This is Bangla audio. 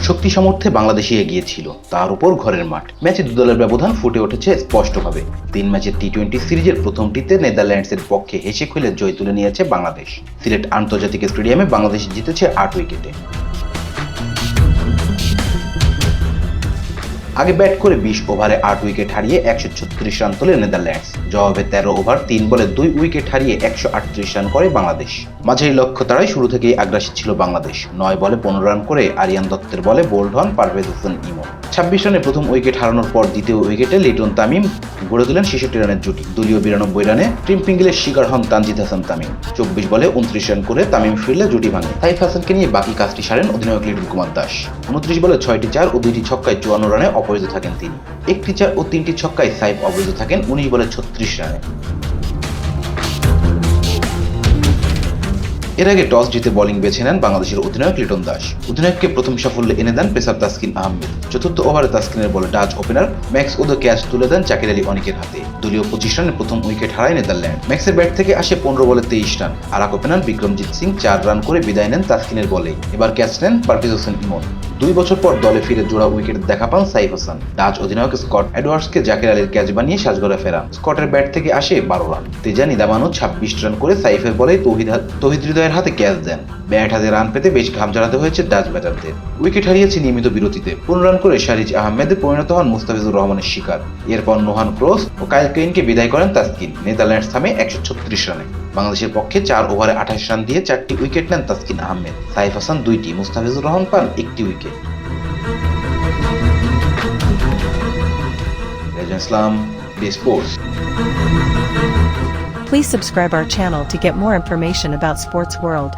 শক্তি সামর্থ্যে বাংলাদেশই এগিয়ে ছিল, তার উপর ঘরের মাঠ। ম্যাচে দু দলের ব্যবধান ফুটে উঠেছে স্পষ্টভাবে। 3 ম্যাচের টি-20 সিরিজের প্রথমটিতে নেদারল্যান্ডসের পক্ষে হেসে খুলে জয় তুলে নিয়েছে বাংলাদেশ। সিলেট আন্তর্জাতিক স্টেডিয়ামে বাংলাদেশ জিতেছে 8 উইকেটে। আগে ব্যাট করে 20 ওভারে 8 উইকেট হারিয়ে 136 রান তোলে নেদারল্যান্ডস। জবাবে 13 ওভার 3 বলে 2 উইকেট হারিয়ে 138 রান করে বাংলাদেশ। মাঝারি লক্ষ্য তাড়ায় শুরু থেকেই আগ্রাসী ছিল বাংলাদেশ। 9 বলে 15 রান করে আরিয়ান দত্তের বলে বোল্ড হন পারভেজ হোসেন ইমন। 26 রানে প্রথম উইকেট হারানোর পর দ্বিতীয় উইকেটে লিটন তামিম গড়ে তোলেন 66 রানের জুটি। দলীয় 92 রানে ট্রিম্পিংগেলের শিকার হন তানজিদ হাসান তামিম। 24 বলে 29 রান করে তামিম ফিরলে জুটি ভাঙে। সাইফ হাসানকে নিয়ে বাকি কাজটি সারেন অধিনায়ক লিটন কুমার দাস। 29 বলে 6টি 4 ও 2টি ছক্কায় 54 রানে অপরাজিত থাকেন তিনি। 1টি 4 ও 3টি ছক্কায় সাইফ অপরাজিত থাকেন 19 বলে 36 রানে। এর আগে টস জিতে বোলিং বেছে নেন বাংলাদেশের অধিনায়ক লিটন দাস। অধিনায়ককে প্রথম সাফল্য এনে দেন পেসার তাসকিন আহমেদ। চতুর্থ ওভারে তাসকিনের বলে ডাচ ওপেনার ম্যাক্স ওদো ক্যাচ তুলে দেন জাকির আলী অনিকের হাতে। দলীয় 25 রানে প্রথম উইকেট হারায় নেদারল্যান্ড। ম্যাক্সের ব্যাট থেকে আসে 15 বলে 23 রান। আরাক ওপেনার বিক্রমজিৎ সিং 4 রান করে বিদায় নেন তাসকিনের বলে। এবার ক্যাচ নেন পারভেজ হোসেন ইমন। 2 বছর পর দলে ফিরে জোড়া উইকেট দেখা পান সাইফ হাসান। ডাচ অধিনায়ক স্কট এডওয়ার্ডসকে জাকির আলীর ক্যাচ বানিয়ে সাজঘরে ফেরান। স্কটের ব্যাট থেকে আসে 12 রান। তেজা নিদামানো 26 রান করে সাইফের বলে তৌহিদ হৃদয়ের হাতে ক্যাচ দেন। ব্যাট হাতে রান পেতে বেশ ঘাম ঝরাতে হয়েছে ডাচ ব্যাটারদের। উইকেট হারিয়েছে নিয়মিত বিরতিতে। 15 রান করে শারিজ আহমেদে পরিণত হন মুস্তাফিজুর রহমানের শিকার। এরপর নোহান ক্রস ও কাইল কেইনকে বিদায় করেন তাসকিন। নেদারল্যান্ডস থামে 136 রানে। বাংলাদেশের পক্ষে 4 ওভারে 28 রান দিয়ে 4টি উইকেট নেন তাসকিন আহমেদ। সাইফ হাসান 2টি, মুস্তাফিজুর রহমান পান 1টি wicket. Rezan Islam, B Sports. Please subscribe our channel to get more information about sports world.